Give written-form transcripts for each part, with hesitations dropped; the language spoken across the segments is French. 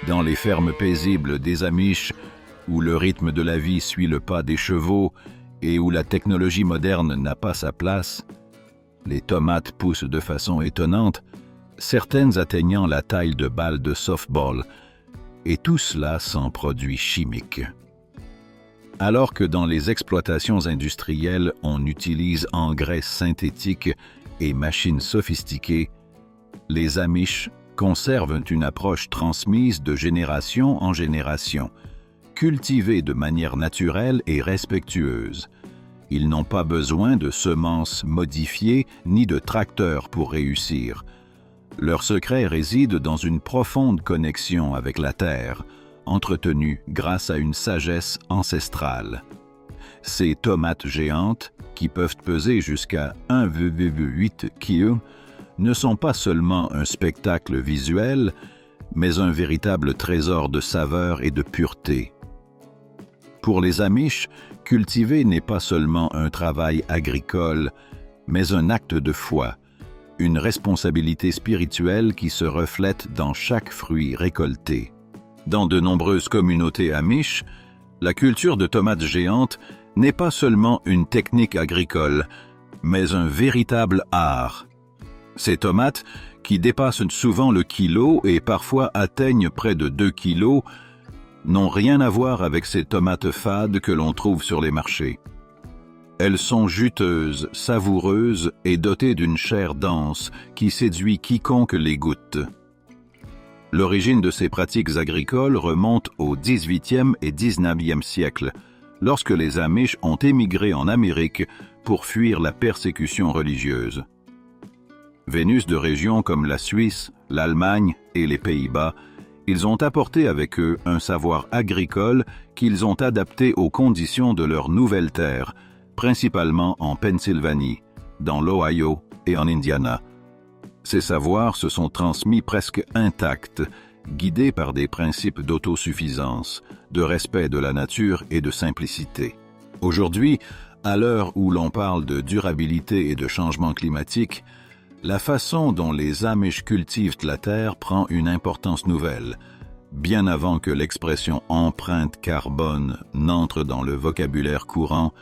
Dans les fermes paisibles des Amish, où le rythme de la vie suit le pas des chevaux et où la technologie moderne n'a pas sa place, les tomates poussent de façon étonnante, certaines atteignant la taille de balles de softball, et tout cela sans produits chimiques. Alors que dans les exploitations industrielles, on utilise engrais synthétiques et machines sophistiquées, les Amish conservent une approche transmise de génération en génération, cultivée de manière naturelle et respectueuse. Ils n'ont pas besoin de semences modifiées ni de tracteurs pour réussir. Leur secret réside dans une profonde connexion avec la terre, entretenue grâce à une sagesse ancestrale. Ces tomates géantes, qui peuvent peser jusqu'à 1,8 kg, ne sont pas seulement un spectacle visuel, mais un véritable trésor de saveur et de pureté. Pour les Amish, cultiver n'est pas seulement un travail agricole, mais un acte de foi, une responsabilité spirituelle qui se reflète dans chaque fruit récolté. Dans de nombreuses communautés Amish, la culture de tomates géantes n'est pas seulement une technique agricole, mais un véritable art. Ces tomates, qui dépassent souvent le kilo et parfois atteignent près de 2 kilos, n'ont rien à voir avec ces tomates fades que l'on trouve sur les marchés. Elles sont juteuses, savoureuses et dotées d'une chair dense qui séduit quiconque les goûte. L'origine de ces pratiques agricoles remonte au XVIIIe et XIXe siècle, lorsque les Amish ont émigré en Amérique pour fuir la persécution religieuse. Venus de régions comme la Suisse, l'Allemagne et les Pays-Bas, ils ont apporté avec eux un savoir agricole qu'ils ont adapté aux conditions de leur nouvelle terre, principalement en Pennsylvanie, dans l'Ohio et en Indiana. Ces savoirs se sont transmis presque intacts, guidés par des principes d'autosuffisance, de respect de la nature et de simplicité. Aujourd'hui, à l'heure où l'on parle de durabilité et de changement climatique, la façon dont les Amish cultivent la terre prend une importance nouvelle, bien avant que l'expression empreinte carbone n'entre dans le vocabulaire courant.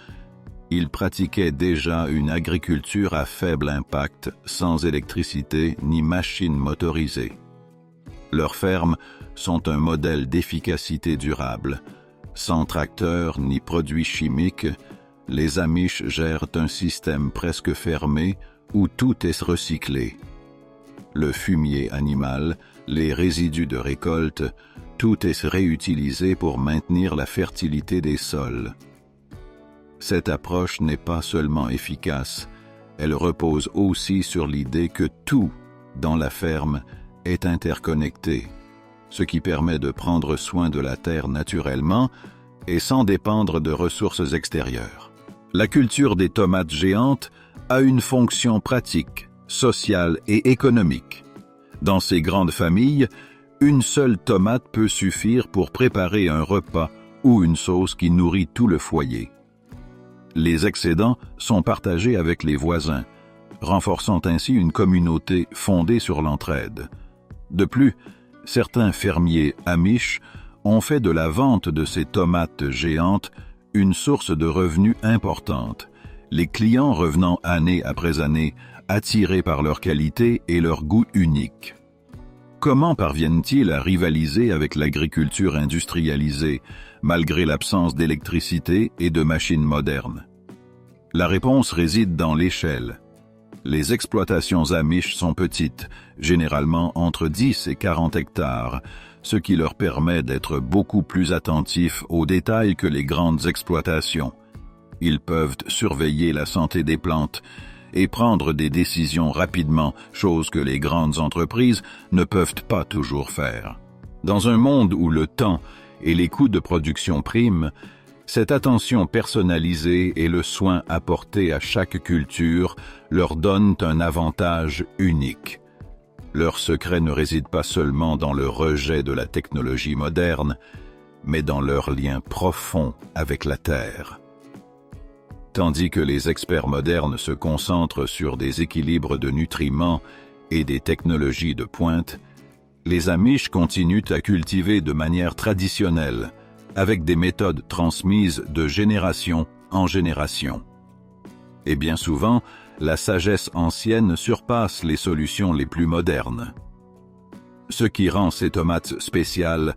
Ils pratiquaient déjà une agriculture à faible impact, sans électricité ni machines motorisées. Leurs fermes sont un modèle d'efficacité durable. Sans tracteurs ni produits chimiques, les Amish gèrent un système presque fermé où tout est recyclé. Le fumier animal, les résidus de récolte, tout est réutilisé pour maintenir la fertilité des sols. Cette approche n'est pas seulement efficace, elle repose aussi sur l'idée que tout dans la ferme est interconnecté, ce qui permet de prendre soin de la terre naturellement et sans dépendre de ressources extérieures. La culture des tomates géantes a une fonction pratique, sociale et économique. Dans ces grandes familles, une seule tomate peut suffire pour préparer un repas ou une sauce qui nourrit tout le foyer. Les excédents sont partagés avec les voisins, renforçant ainsi une communauté fondée sur l'entraide. De plus, certains fermiers Amish ont fait de la vente de ces tomates géantes une source de revenus importante, les clients revenant année après année, attirés par leur qualité et leur goût unique. Comment parviennent-ils à rivaliser avec l'agriculture industrialisée, malgré l'absence d'électricité et de machines modernes? La réponse réside dans l'échelle. Les exploitations Amish sont petites, généralement entre 10 et 40 hectares, ce qui leur permet d'être beaucoup plus attentifs aux détails que les grandes exploitations. Ils peuvent surveiller la santé des plantes et prendre des décisions rapidement, chose que les grandes entreprises ne peuvent pas toujours faire. Dans un monde où le temps et les coûts de production priment, cette attention personnalisée et le soin apporté à chaque culture leur donnent un avantage unique. Leur secret ne réside pas seulement dans le rejet de la technologie moderne, mais dans leur lien profond avec la terre. Tandis que les experts modernes se concentrent sur des équilibres de nutriments et des technologies de pointe, Les Amish continuent à cultiver de manière traditionnelle, avec des méthodes transmises de génération en génération. Et bien souvent, la sagesse ancienne surpasse les solutions les plus modernes. Ce qui rend ces tomates spéciales,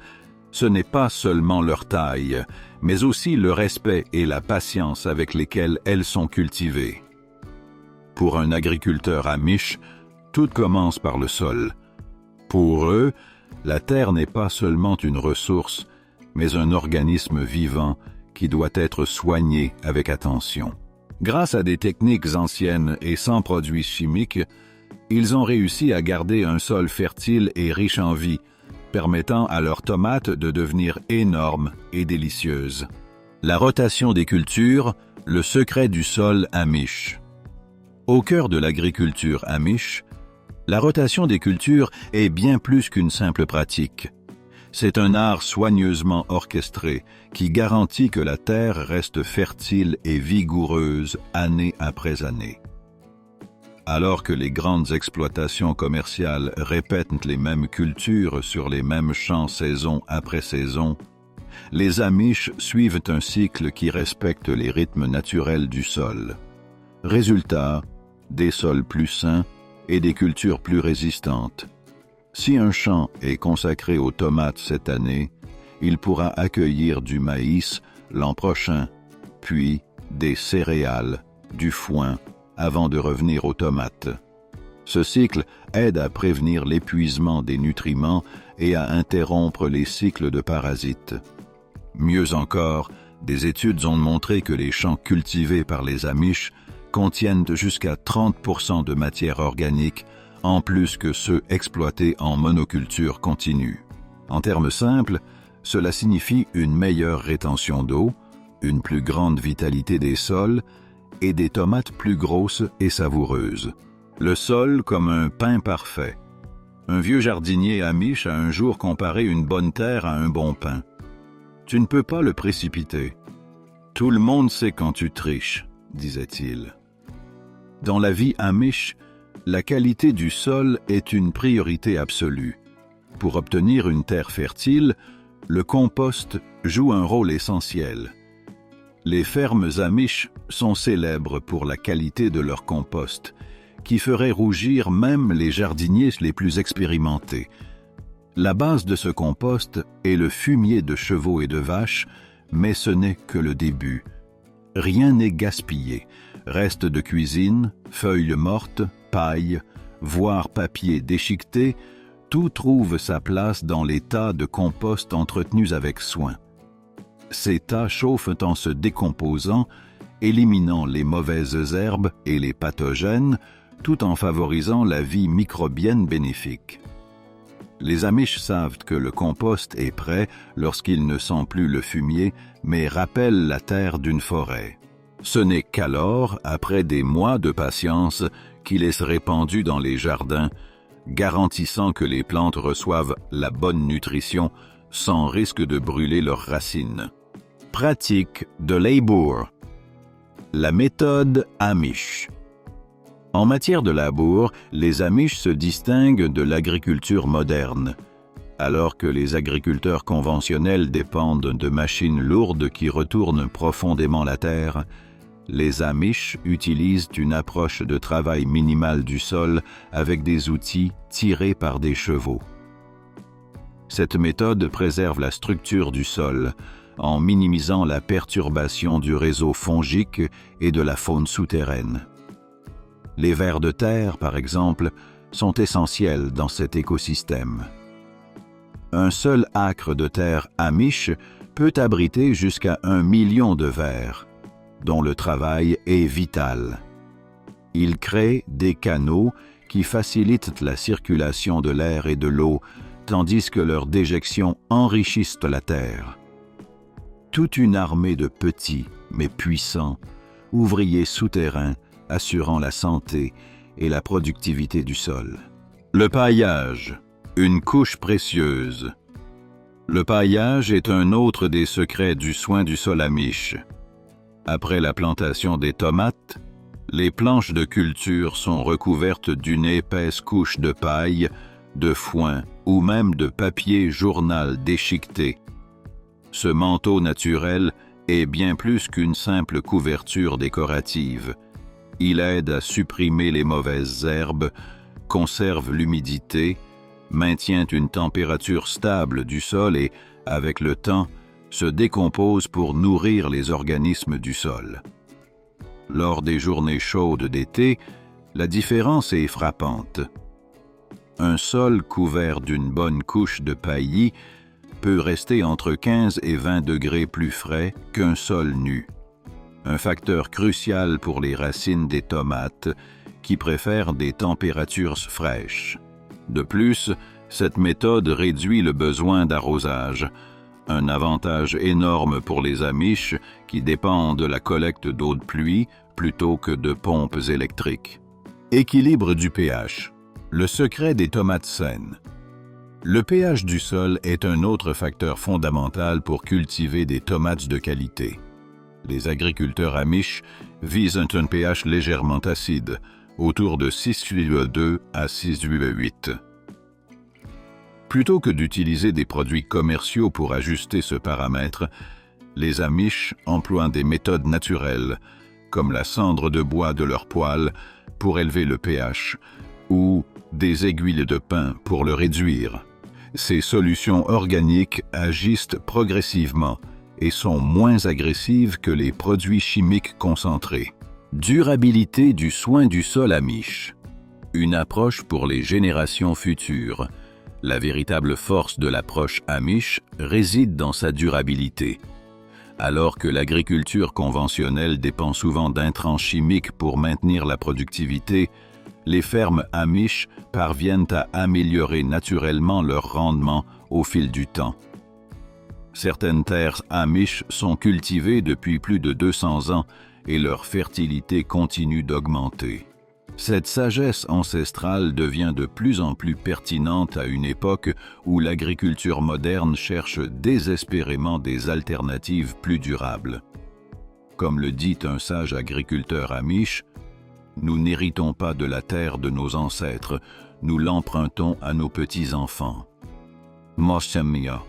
ce n'est pas seulement leur taille, mais aussi le respect et la patience avec lesquels elles sont cultivées. Pour un agriculteur amish, tout commence par le sol. Pour eux, la terre n'est pas seulement une ressource, mais un organisme vivant qui doit être soigné avec attention. Grâce à des techniques anciennes et sans produits chimiques, ils ont réussi à garder un sol fertile et riche en vie, permettant à leurs tomates de devenir énormes et délicieuses. La rotation des cultures, le secret du sol amish. Au cœur de l'agriculture amish, la rotation des cultures est bien plus qu'une simple pratique. C'est un art soigneusement orchestré qui garantit que la terre reste fertile et vigoureuse année après année. Alors que les grandes exploitations commerciales répètent les mêmes cultures sur les mêmes champs saison après saison, les Amish suivent un cycle qui respecte les rythmes naturels du sol. Résultat, des sols plus sains et des cultures plus résistantes. Si un champ est consacré aux tomates cette année, il pourra accueillir du maïs l'an prochain, puis des céréales, du foin, avant de revenir aux tomates. Ce cycle aide à prévenir l'épuisement des nutriments et à interrompre les cycles de parasites. Mieux encore, des études ont montré que les champs cultivés par les Amish contiennent jusqu'à 30% de matière organique, en plus que ceux exploités en monoculture continue. En termes simples, cela signifie une meilleure rétention d'eau, une plus grande vitalité des sols et des tomates plus grosses et savoureuses. Le sol comme un pain parfait. Un vieux jardinier amish a un jour comparé une bonne terre à un bon pain. Tu ne peux pas le précipiter. Tout le monde sait quand tu triches, disait-il. Dans la vie amish, la qualité du sol est une priorité absolue. Pour obtenir une terre fertile, le compost joue un rôle essentiel. Les fermes amish sont célèbres pour la qualité de leur compost, qui ferait rougir même les jardiniers les plus expérimentés. La base de ce compost est le fumier de chevaux et de vaches, mais ce n'est que le début. Rien n'est gaspillé. Restes de cuisine, feuilles mortes, paille, voire papier déchiqueté, tout trouve sa place dans les tas de compost entretenus avec soin. Ces tas chauffent en se décomposant, éliminant les mauvaises herbes et les pathogènes, tout en favorisant la vie microbienne bénéfique. Les Amish savent que le compost est prêt lorsqu'il ne sent plus le fumier, mais rappelle la terre d'une forêt. Ce n'est qu'alors, après des mois de patience, qu'il est répandu dans les jardins, garantissant que les plantes reçoivent la bonne nutrition sans risque de brûler leurs racines. Pratique de labour. La méthode Amish. En matière de labour, les Amish se distinguent de l'agriculture moderne. Alors que les agriculteurs conventionnels dépendent de machines lourdes qui retournent profondément la terre, les Amish utilisent une approche de travail minimal du sol avec des outils tirés par des chevaux. Cette méthode préserve la structure du sol en minimisant la perturbation du réseau fongique et de la faune souterraine. Les vers de terre, par exemple, sont essentiels dans cet écosystème. Un seul acre de terre Amish peut abriter jusqu'à 1 million de vers, dont le travail est vital. Il crée des canaux qui facilitent la circulation de l'air et de l'eau, tandis que leurs déjections enrichissent la terre. Toute une armée de petits, mais puissants, ouvriers souterrains assurant la santé et la productivité du sol. Le paillage, une couche précieuse. Le paillage est un autre des secrets du soin du sol Amish. Après la plantation des tomates, les planches de culture sont recouvertes d'une épaisse couche de paille de foin ou même de papier journal déchiqueté. Ce manteau naturel est bien plus qu'une simple couverture décorative. Il aide à supprimer les mauvaises herbes, conserve l'humidité, maintient une température stable du sol et, avec le temps, se décompose pour nourrir les organismes du sol. Lors des journées chaudes d'été, la différence est frappante. Un sol couvert d'une bonne couche de paillis peut rester entre 15 et 20 degrés plus frais qu'un sol nu. Un facteur crucial pour les racines des tomates qui préfèrent des températures fraîches. De plus, cette méthode réduit le besoin d'arrosage, un avantage énorme pour les Amish qui dépendent de la collecte d'eau de pluie plutôt que de pompes électriques. Équilibre du pH. Le secret des tomates saines. Le pH du sol est un autre facteur fondamental pour cultiver des tomates de qualité. Les agriculteurs Amish visent un pH légèrement acide, autour de 6,2 à 6,8. Plutôt que d'utiliser des produits commerciaux pour ajuster ce paramètre, les Amish emploient des méthodes naturelles, comme la cendre de bois de leurs poêles pour élever le pH, ou des aiguilles de pin pour le réduire. Ces solutions organiques agissent progressivement et sont moins agressives que les produits chimiques concentrés. Durabilité du soin du sol Amish. Une approche pour les générations futures. La véritable force de l'approche Amish réside dans sa durabilité. Alors que l'agriculture conventionnelle dépend souvent d'intrants chimiques pour maintenir la productivité, les fermes Amish parviennent à améliorer naturellement leur rendement au fil du temps. Certaines terres Amish sont cultivées depuis plus de 200 ans et leur fertilité continue d'augmenter. Cette sagesse ancestrale devient de plus en plus pertinente à une époque où l'agriculture moderne cherche désespérément des alternatives plus durables. Comme le dit un sage agriculteur Amish, « Nous n'héritons pas de la terre de nos ancêtres, nous l'empruntons à nos petits-enfants. » Moshemia.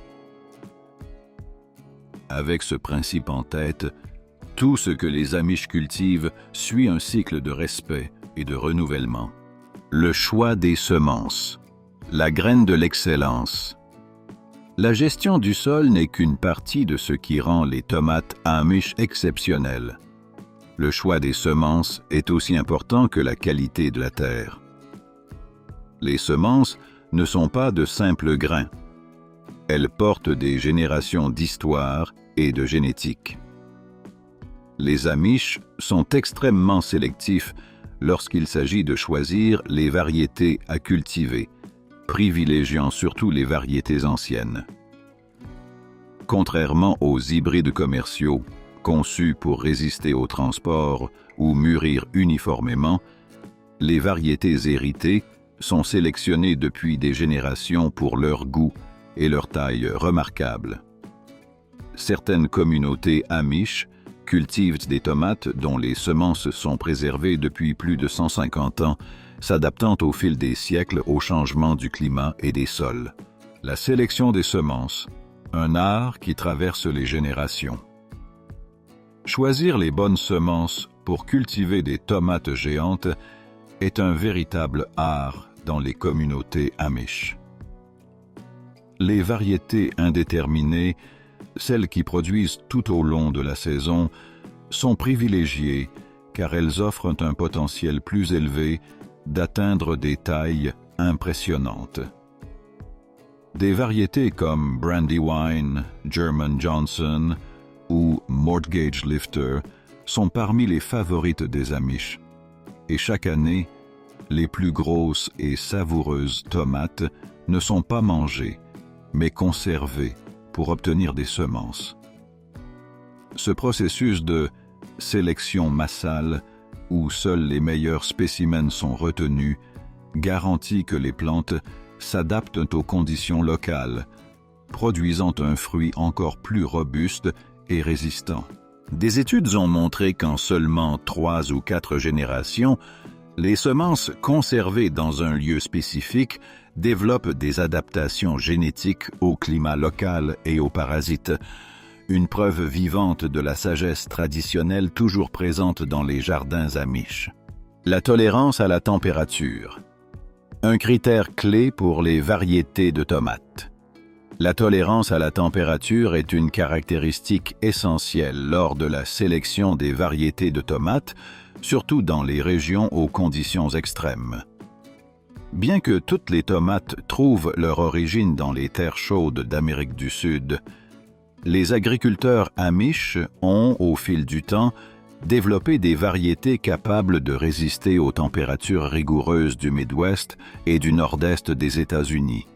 Avec ce principe en tête, tout ce que les Amish cultivent suit un cycle de respect et de renouvellement. Le choix des semences. La graine de l'excellence. La gestion du sol n'est qu'une partie de ce qui rend les tomates Amish exceptionnelles. Le choix des semences est aussi important que la qualité de la terre. Les semences ne sont pas de simples grains. Elles portent des générations d'histoire et de génétique. Les Amish sont extrêmement sélectifs lorsqu'il s'agit de choisir les variétés à cultiver, privilégiant surtout les variétés anciennes. Contrairement aux hybrides commerciaux, conçus pour résister au transport ou mûrir uniformément, les variétés héritées sont sélectionnées depuis des générations pour leur goût et leur taille remarquable. Certaines communautés Amish cultivent des tomates dont les semences sont préservées depuis plus de 150 ans, s'adaptant au fil des siècles au changement du climat et des sols. La sélection des semences, un art qui traverse les générations. Choisir les bonnes semences pour cultiver des tomates géantes est un véritable art dans les communautés Amish. Les variétés indéterminées, celles qui produisent tout au long de la saison, sont privilégiées car elles offrent un potentiel plus élevé d'atteindre des tailles impressionnantes. Des variétés comme Brandywine, German Johnson ou Mortgage Lifter sont parmi les favorites des Amish. Et chaque année, les plus grosses et savoureuses tomates ne sont pas mangées, mais conservées pour obtenir des semences. Ce processus de sélection massale, où seuls les meilleurs spécimens sont retenus, garantit que les plantes s'adaptent aux conditions locales, produisant un fruit encore plus robuste et résistant. Des études ont montré qu'en seulement 3 ou 4 générations, Les semences conservées dans un lieu spécifique développent des adaptations génétiques au climat local et aux parasites, une preuve vivante de la sagesse traditionnelle toujours présente dans les jardins amish. La tolérance à la température. Un critère clé pour les variétés de tomates. La tolérance à la température est une caractéristique essentielle lors de la sélection des variétés de tomates, surtout dans les régions aux conditions extrêmes. Bien que toutes les tomates trouvent leur origine dans les terres chaudes d'Amérique du Sud, les agriculteurs amish ont, au fil du temps, développé des variétés capables de résister aux températures rigoureuses du Midwest et du nord-est des États-Unis.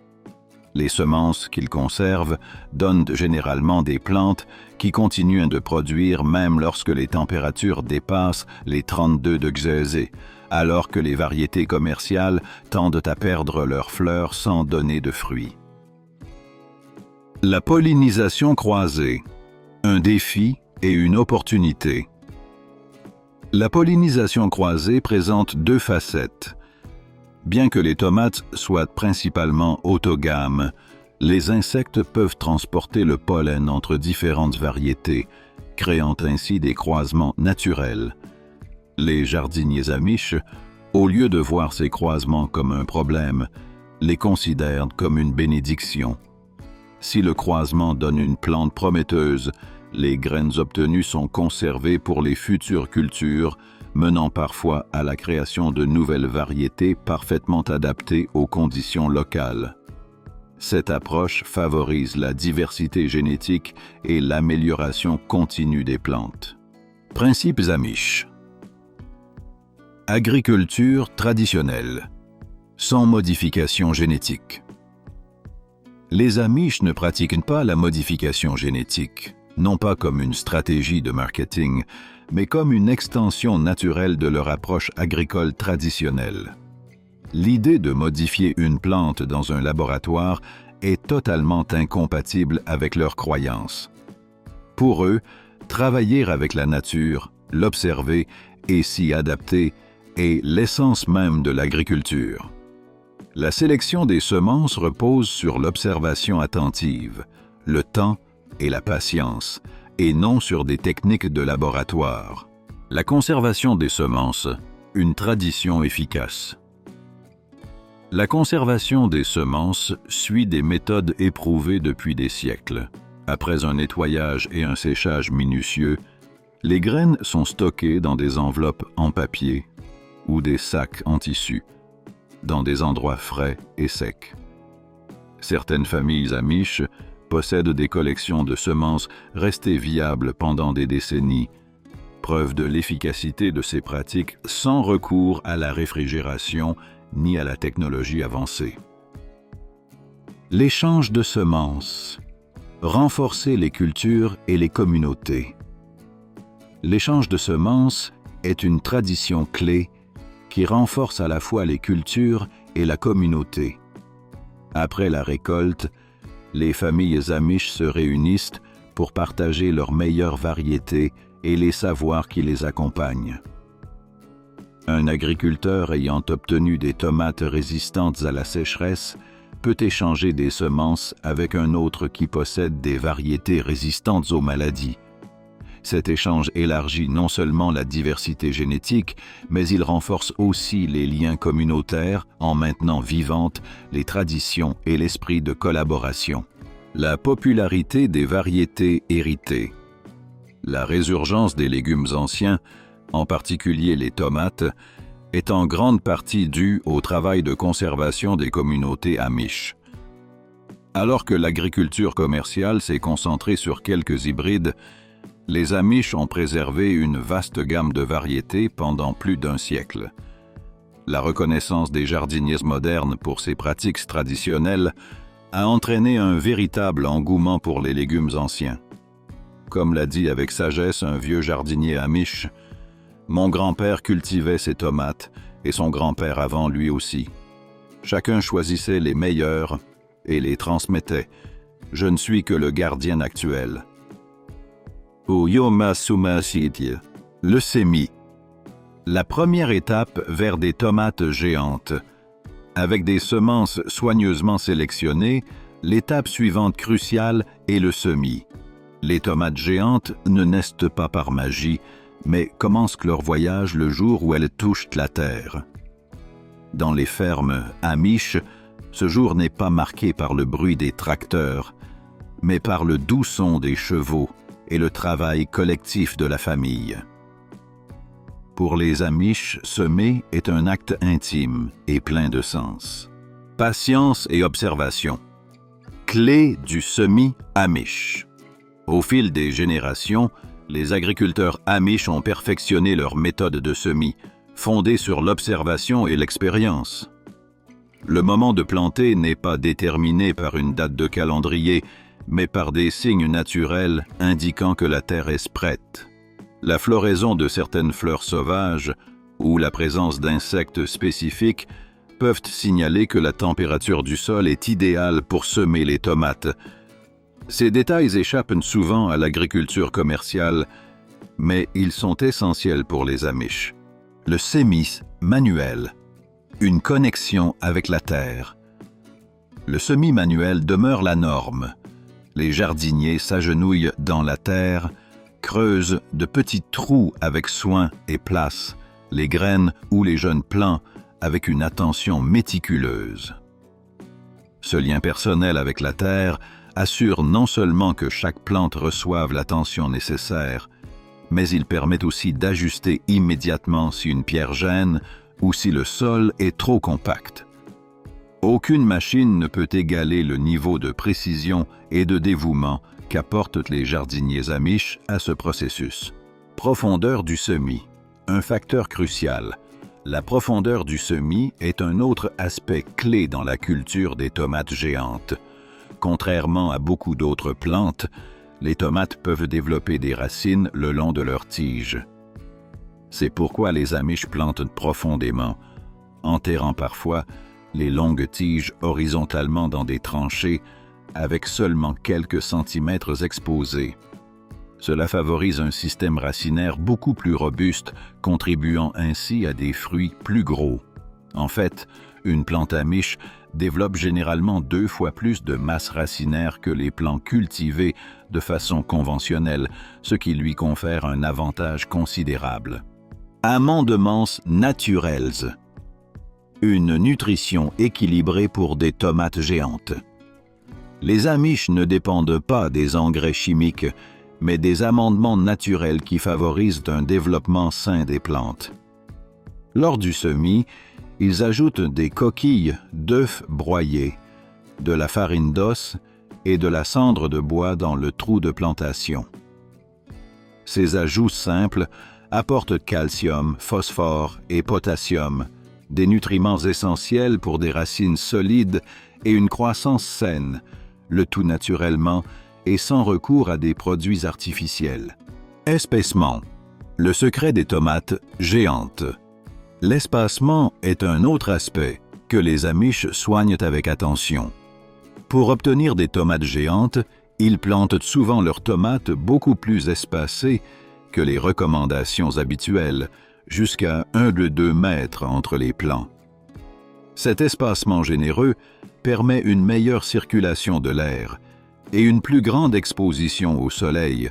Les semences qu'ils conservent donnent généralement des plantes qui continuent de produire même lorsque les températures dépassent les 32 degrés C, alors que les variétés commerciales tendent à perdre leurs fleurs sans donner de fruits. La pollinisation croisée, un défi et une opportunité. La pollinisation croisée présente deux facettes. Bien que les tomates soient principalement autogames, les insectes peuvent transporter le pollen entre différentes variétés, créant ainsi des croisements naturels. Les jardiniers amish, au lieu de voir ces croisements comme un problème, les considèrent comme une bénédiction. Si le croisement donne une plante prometteuse, les graines obtenues sont conservées pour les futures cultures, menant parfois à la création de nouvelles variétés parfaitement adaptées aux conditions locales. Cette approche favorise la diversité génétique et l'amélioration continue des plantes. Principes amish. Agriculture traditionnelle, sans modification génétique. Les amish ne pratiquent pas la modification génétique, non pas comme une stratégie de marketing, mais comme une extension naturelle de leur approche agricole traditionnelle. L'idée de modifier une plante dans un laboratoire est totalement incompatible avec leurs croyances. Pour eux, travailler avec la nature, l'observer et s'y adapter est l'essence même de l'agriculture. La sélection des semences repose sur l'observation attentive, le temps et la patience, et non sur des techniques de laboratoire. La conservation des semences, une tradition efficace. La conservation des semences suit des méthodes éprouvées depuis des siècles. Après un nettoyage et un séchage minutieux, les graines sont stockées dans des enveloppes en papier ou des sacs en tissu, dans des endroits frais et secs. Certaines familles amish possèdent des collections de semences restées viables pendant des décennies, preuve de l'efficacité de ces pratiques sans recours à la réfrigération ni à la technologie avancée. L'échange de semences. Renforcer les cultures et les communautés. L'échange de semences est une tradition clé qui renforce à la fois les cultures et la communauté. Après la récolte, les familles amish se réunissent pour partager leurs meilleures variétés et les savoirs qui les accompagnent. Un agriculteur ayant obtenu des tomates résistantes à la sécheresse peut échanger des semences avec un autre qui possède des variétés résistantes aux maladies. Cet échange élargit non seulement la diversité génétique, mais il renforce aussi les liens communautaires en maintenant vivantes les traditions et l'esprit de collaboration. La popularité des variétés héritées. La résurgence des légumes anciens, en particulier les tomates, est en grande partie due au travail de conservation des communautés amish. Alors que l'agriculture commerciale s'est concentrée sur quelques hybrides, les amish ont préservé une vaste gamme de variétés pendant plus d'un siècle. La reconnaissance des jardiniers modernes pour ces pratiques traditionnelles a entraîné un véritable engouement pour les légumes anciens. Comme l'a dit avec sagesse un vieux jardinier amish, « Mon grand-père cultivait ses tomates et son grand-père avant lui aussi. Chacun choisissait les meilleurs et les transmettait. Je ne suis que le gardien actuel. » Ou Yoma Suma Sidye, leucémie. La première étape vers des tomates géantes. Avec des semences soigneusement sélectionnées, l'étape suivante cruciale est le semis. Les tomates géantes ne naissent pas par magie, mais commencent leur voyage le jour où elles touchent la terre. Dans les fermes amish, ce jour n'est pas marqué par le bruit des tracteurs, mais par le doux son des chevaux et le travail collectif de la famille. Pour les Amish, semer est un acte intime et plein de sens. Patience et observation. Clé du semis Amish. Au fil des générations, les agriculteurs Amish ont perfectionné leur méthode de semis, fondée sur l'observation et l'expérience. Le moment de planter n'est pas déterminé par une date de calendrier, mais par des signes naturels indiquant que la terre est prête. La floraison de certaines fleurs sauvages ou la présence d'insectes spécifiques peuvent signaler que la température du sol est idéale pour semer les tomates. Ces détails échappent souvent à l'agriculture commerciale, mais ils sont essentiels pour les Amish. Le semis manuel, une connexion avec la terre. Le semis manuel demeure la norme. Les jardiniers s'agenouillent dans la terre, creusent de petits trous avec soin et placent les graines ou les jeunes plants avec une attention méticuleuse. Ce lien personnel avec la terre assure non seulement que chaque plante reçoive l'attention nécessaire, mais il permet aussi d'ajuster immédiatement si une pierre gêne ou si le sol est trop compact. Aucune machine ne peut égaler le niveau de précision et de dévouement qu'apportent les jardiniers Amish à ce processus. Profondeur du semis, un facteur crucial. La profondeur du semis est un autre aspect clé dans la culture des tomates géantes. Contrairement à beaucoup d'autres plantes, les tomates peuvent développer des racines le long de leurs tiges. C'est pourquoi les Amish plantent profondément, enterrant parfois les longues tiges horizontalement dans des tranchées avec seulement quelques centimètres exposés. Cela favorise un système racinaire beaucoup plus robuste, contribuant ainsi à des fruits plus gros. En fait, une plante Amish développe généralement 2 fois plus de masse racinaire que les plants cultivés de façon conventionnelle, ce qui lui confère un avantage considérable. Amendements naturels. Une nutrition équilibrée pour des tomates géantes. Les Amish ne dépendent pas des engrais chimiques, mais des amendements naturels qui favorisent un développement sain des plantes. Lors du semis, ils ajoutent des coquilles d'œufs broyés, de la farine d'os et de la cendre de bois dans le trou de plantation. Ces ajouts simples apportent calcium, phosphore et potassium, des nutriments essentiels pour des racines solides et une croissance saine, le tout naturellement et sans recours à des produits artificiels. Espacement. Le secret des tomates géantes. L'espacement est un autre aspect que les Amish soignent avec attention. Pour obtenir des tomates géantes, ils plantent souvent leurs tomates beaucoup plus espacées que les recommandations habituelles, jusqu'à 1 de 2 mètres entre les plants. Cet espacement généreux permet une meilleure circulation de l'air et une plus grande exposition au soleil,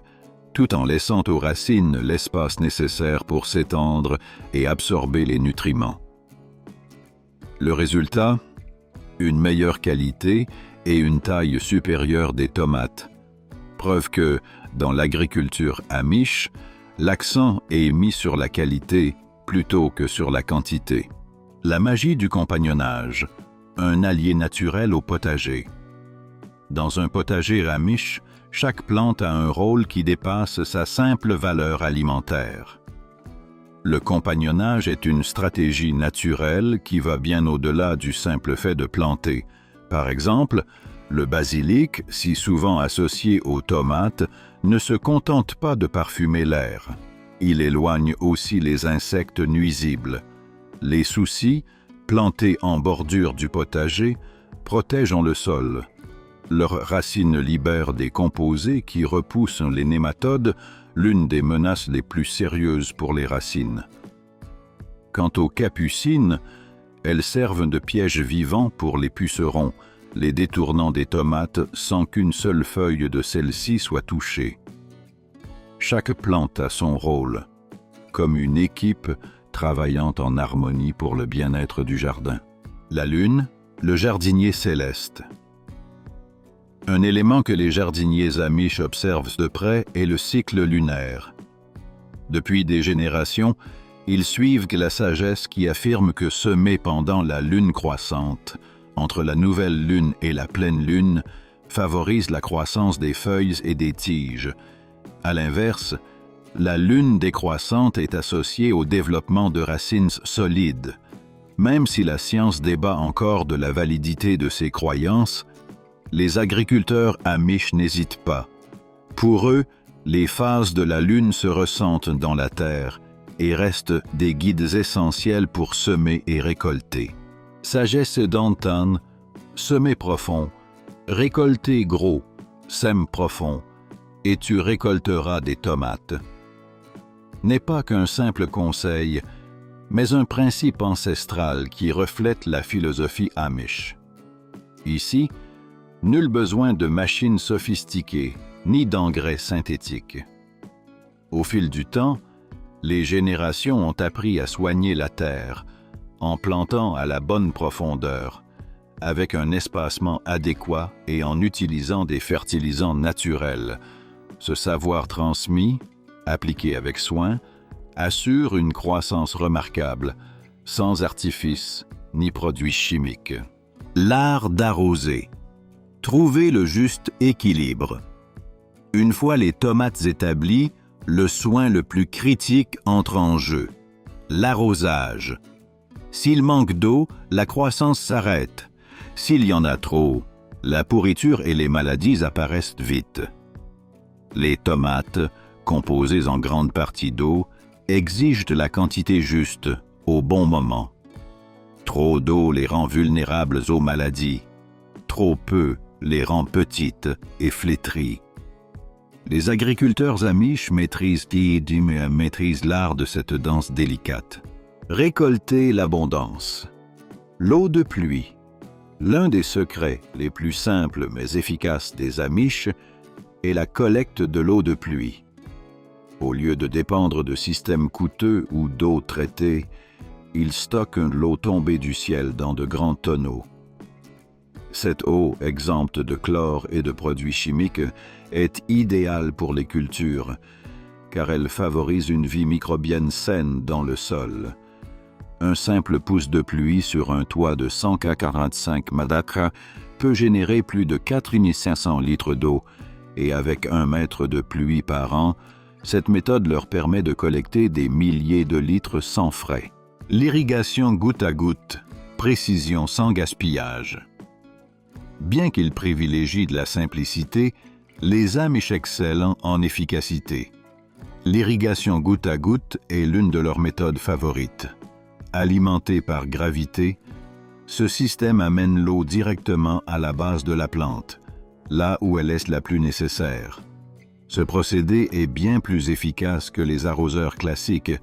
tout en laissant aux racines l'espace nécessaire pour s'étendre et absorber les nutriments. Le résultat? Une meilleure qualité et une taille supérieure des tomates. Preuve que, dans l'agriculture Amish, l'accent est mis sur la qualité plutôt que sur la quantité. La magie du compagnonnage, un allié naturel au potager. Dans un potager Amish, chaque plante a un rôle qui dépasse sa simple valeur alimentaire. Le compagnonnage est une stratégie naturelle qui va bien au-delà du simple fait de planter. Par exemple, le basilic, si souvent associé aux tomates, ne se contente pas de parfumer l'air. Il éloigne aussi les insectes nuisibles. Les soucis, plantés en bordure du potager, protègent le sol. Leurs racines libèrent des composés qui repoussent les nématodes, l'une des menaces les plus sérieuses pour les racines. Quant aux capucines, elles servent de piège vivant pour les pucerons, les détournant des tomates sans qu'une seule feuille de celle-ci soit touchée. Chaque plante a son rôle, comme une équipe travaillant en harmonie pour le bien-être du jardin. La lune, le jardinier céleste. Un élément que les jardiniers amish observent de près est le cycle lunaire. Depuis des générations, ils suivent la sagesse qui affirme que semer pendant la lune croissante, entre la nouvelle lune et la pleine lune, favorise la croissance des feuilles et des tiges. À l'inverse, la lune décroissante est associée au développement de racines solides. Même si la science débat encore de la validité de ces croyances, les agriculteurs amish n'hésitent pas. Pour eux, les phases de la lune se ressentent dans la terre et restent des guides essentiels pour semer et récolter. Sagesse d'Antan, semer profond, récolter gros, sème profond, et tu récolteras des tomates. N'est pas qu'un simple conseil, mais un principe ancestral qui reflète la philosophie amish. Ici, nul besoin de machines sophistiquées, ni d'engrais synthétiques. Au fil du temps, les générations ont appris à soigner la terre, en plantant à la bonne profondeur, avec un espacement adéquat et en utilisant des fertilisants naturels. Ce savoir transmis, appliqué avec soin, assure une croissance remarquable, sans artifice ni produits chimiques. L'art d'arroser. Trouver le juste équilibre. Une fois les tomates établies, le soin le plus critique entre en jeu. L'arrosage. S'il manque d'eau, la croissance s'arrête. S'il y en a trop, la pourriture et les maladies apparaissent vite. Les tomates, composées en grande partie d'eau, exigent la quantité juste, au bon moment. Trop d'eau les rend vulnérables aux maladies. Trop peu les rend petites et flétries. Les agriculteurs amish maîtrisent l'art de cette danse délicate. Récolter l'abondance. L'eau de pluie. L'un des secrets les plus simples mais efficaces des amish est la collecte de l'eau de pluie. Au lieu de dépendre de systèmes coûteux ou d'eau traitée, ils stockent l'eau tombée du ciel dans de grands tonneaux. Cette eau, exempte de chlore et de produits chimiques, est idéale pour les cultures, car elle favorise une vie microbienne saine dans le sol. Un simple pouce de pluie sur un toit de 145 madakra peut générer plus de 4500 litres d'eau, et avec 1 mètre de pluie par an, cette méthode leur permet de collecter des milliers de litres sans frais. L'irrigation goutte à goutte, précision sans gaspillage. Bien qu'ils privilégient de la simplicité, les amish excellent en efficacité. L'irrigation goutte à goutte est l'une de leurs méthodes favorites. Alimenté par gravité, ce système amène l'eau directement à la base de la plante, là où elle est la plus nécessaire. Ce procédé est bien plus efficace que les arroseurs classiques,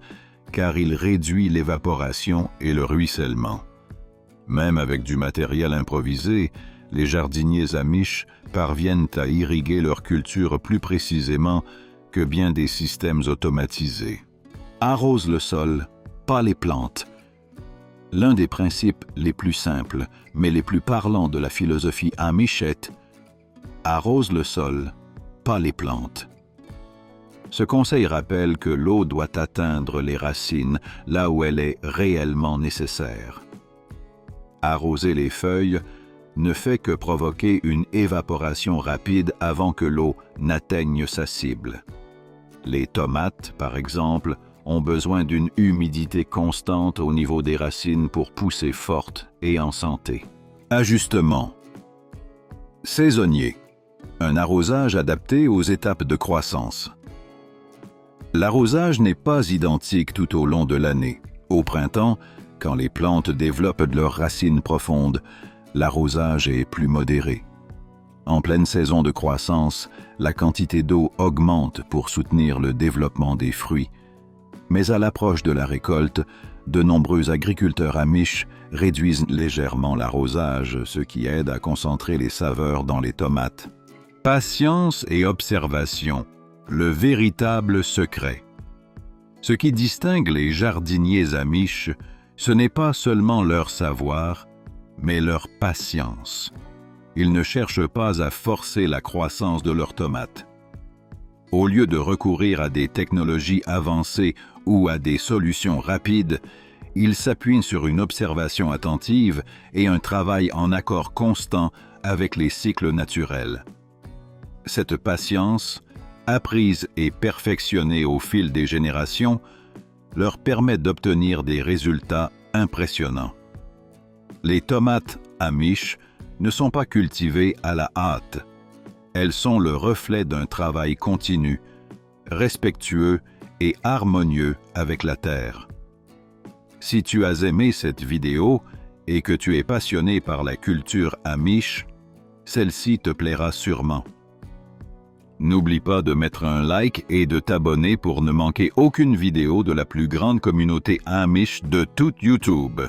car il réduit l'évaporation et le ruissellement. Même avec du matériel improvisé, les jardiniers amish parviennent à irriguer leur culture plus précisément que bien des systèmes automatisés. Arrose le sol, pas les plantes. L'un des principes les plus simples, mais les plus parlants de la philosophie amish est « arrose le sol, pas les plantes ». Ce conseil rappelle que l'eau doit atteindre les racines là où elle est réellement nécessaire. Arroser les feuilles ne fait que provoquer une évaporation rapide avant que l'eau n'atteigne sa cible. Les tomates, par exemple, ont besoin d'une humidité constante au niveau des racines pour pousser fortes et en santé. Ajustement. Saisonnier. Un arrosage adapté aux étapes de croissance. L'arrosage n'est pas identique tout au long de l'année. Au printemps, quand les plantes développent leurs racines profondes, l'arrosage est plus modéré. En pleine saison de croissance, la quantité d'eau augmente pour soutenir le développement des fruits. Mais à l'approche de la récolte, de nombreux agriculteurs amish réduisent légèrement l'arrosage, ce qui aide à concentrer les saveurs dans les tomates. Patience et observation, le véritable secret. Ce qui distingue les jardiniers amish, ce n'est pas seulement leur savoir, mais leur patience. Ils ne cherchent pas à forcer la croissance de leurs tomates. Au lieu de recourir à des technologies avancées ou à des solutions rapides, ils s'appuient sur une observation attentive et un travail en accord constant avec les cycles naturels. Cette patience, apprise et perfectionnée au fil des générations, leur permet d'obtenir des résultats impressionnants. Les tomates amish ne sont pas cultivées à la hâte. Elles sont le reflet d'un travail continu, respectueux et harmonieux avec la terre. Si tu as aimé cette vidéo et que tu es passionné par la culture amish, celle-ci te plaira sûrement. N'oublie pas de mettre un like et de t'abonner pour ne manquer aucune vidéo de la plus grande communauté amish de toute YouTube.